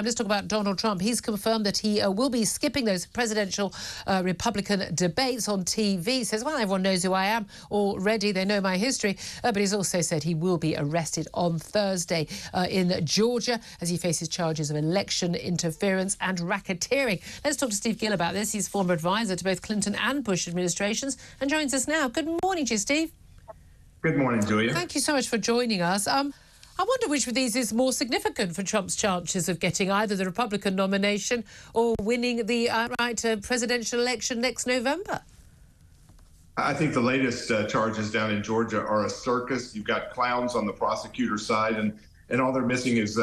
Let's talk about Donald Trump. He's confirmed that he will be skipping those presidential Republican debates on TV. He says, well, everyone knows who I am already. They know my history. But he's also said he will be arrested on Thursday in Georgia as he faces charges of election interference and racketeering. Let's talk to Steve Gill about this. He's former advisor to both Clinton and Bush administrations and joins us now. Good morning to you, Steve. Good morning, Julia. Thank you so much for joining us. I wonder which of these is more significant for Trump's chances of getting either the Republican nomination or winning the outright presidential election next November. I think the latest charges down in Georgia are a circus. You've got clowns on the prosecutor's side, and all they're missing is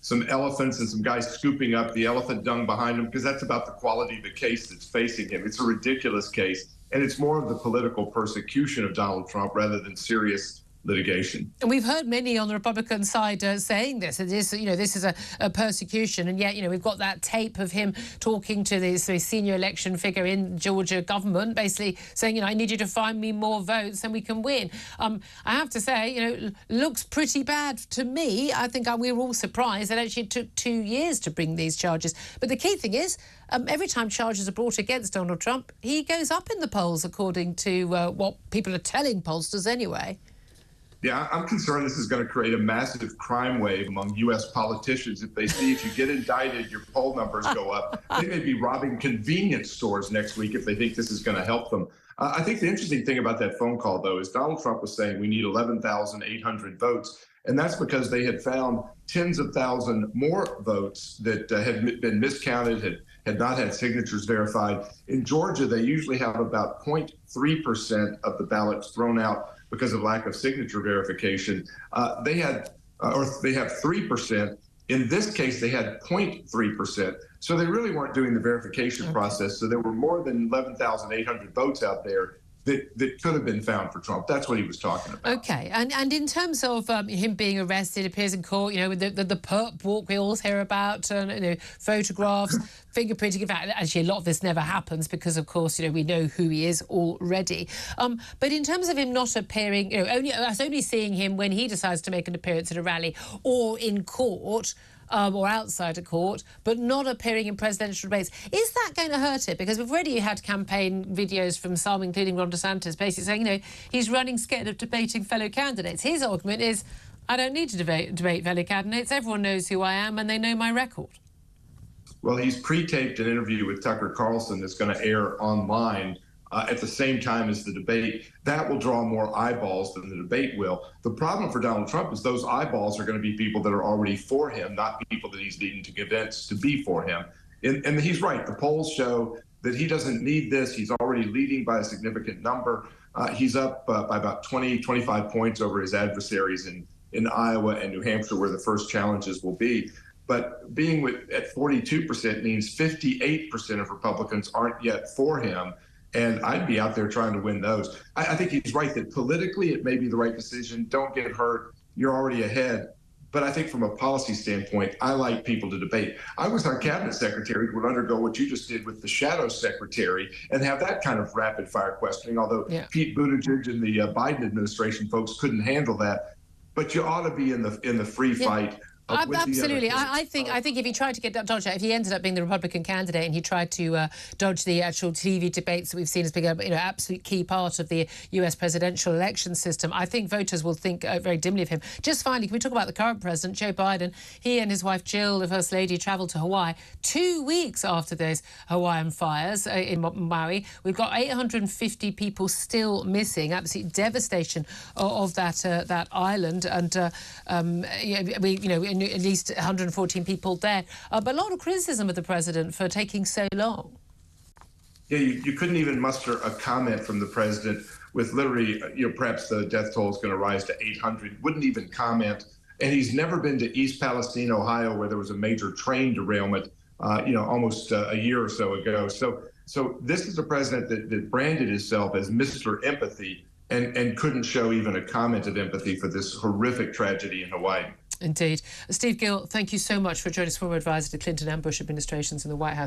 some elephants and some guys scooping up the elephant dung behind them, because that's about the quality of the case that's facing him. It's a ridiculous case, and it's more of the political persecution of Donald Trump rather than serious litigation. And we've heard many on the Republican side saying this. This is a persecution, and yet, we've got that tape of him talking to this senior election figure in Georgia government, basically saying, I need you to find me more votes and we can win. I have to say, looks pretty bad to me. I think we were all surprised that actually it took 2 years to bring these charges. But the key thing is, every time charges are brought against Donald Trump, he goes up in the polls, according to what people are telling pollsters anyway. Yeah, I'm concerned this is going to create a massive crime wave among U.S. politicians. If they see if you get indicted, your poll numbers go up. They may be robbing convenience stores next week if they think this is going to help them. I think the interesting thing about that phone call, though, is Donald Trump was saying we need 11,800 votes. And that's because they had found tens of thousands more votes that had been miscounted, had not had signatures verified. In Georgia, they usually have about 0.3% of the ballots thrown out because of lack of signature verification. They have 3%. In this case, they had 0.3%. So they really weren't doing the verification process. So there were more than 11,800 votes out there that could have been found for Trump. That's what he was talking about. OK. And in terms of him being arrested, appears in court, with the perp walk we always hear about, photographs, fingerprinting. In fact, actually, a lot of this never happens because, of course, we know who he is already. But in terms of him not appearing, only seeing him when he decides to make an appearance at a rally or in court, or outside a court, but not appearing in presidential debates. Is that going to hurt it? Because we've already had campaign videos from some, including Ron DeSantis, basically saying, he's running scared of debating fellow candidates. His argument is, I don't need to debate fellow candidates. Everyone knows who I am and they know my record. Well, he's pre-taped an interview with Tucker Carlson that's going to air online at the same time as the debate. That will draw more eyeballs than the debate will. The problem for Donald Trump is those eyeballs are going to be people that are already for him, not people that he's needing to convince to be for him. And he's right. The polls show that he doesn't need this. He's already leading by a significant number. He's up by about 20, 25 points over his adversaries in Iowa and New Hampshire, where the first challenges will be. But being at 42% means 58% of Republicans aren't yet for him. And I'd be out there trying to win those. I think he's right that politically it may be the right decision. Don't get hurt. You're already ahead. But I think from a policy standpoint, I like people to debate. I was our cabinet secretary who would undergo what you just did with the shadow secretary and have that kind of rapid fire questioning, although Pete Buttigieg and the Biden administration folks couldn't handle that. But you ought to be in the free fight. Absolutely. I think if he tried to get dodge, if he ended up being the Republican candidate and he tried to dodge the actual TV debates that we've seen as being an absolute key part of the US presidential election system, I think voters will think very dimly of him. Just finally, can we talk about the current president, Joe Biden? He and his wife Gill, the First Lady, travelled to Hawaii 2 weeks after those Hawaiian fires in Maui. We've got 850 people still missing. Absolute devastation of that island, and at least 114 people there. But a lot of criticism of the president for taking so long. Yeah, you couldn't even muster a comment from the president with literally, perhaps the death toll is going to rise to 800. Wouldn't even comment. And he's never been to East Palestine, Ohio, where there was a major train derailment, almost a year or so ago. So this is a president that branded himself as Mr. Empathy and couldn't show even a comment of empathy for this horrific tragedy in Hawaii. Indeed. Steve Gill, thank you so much for joining us, former advisor to Clinton and Bush administrations in the White House.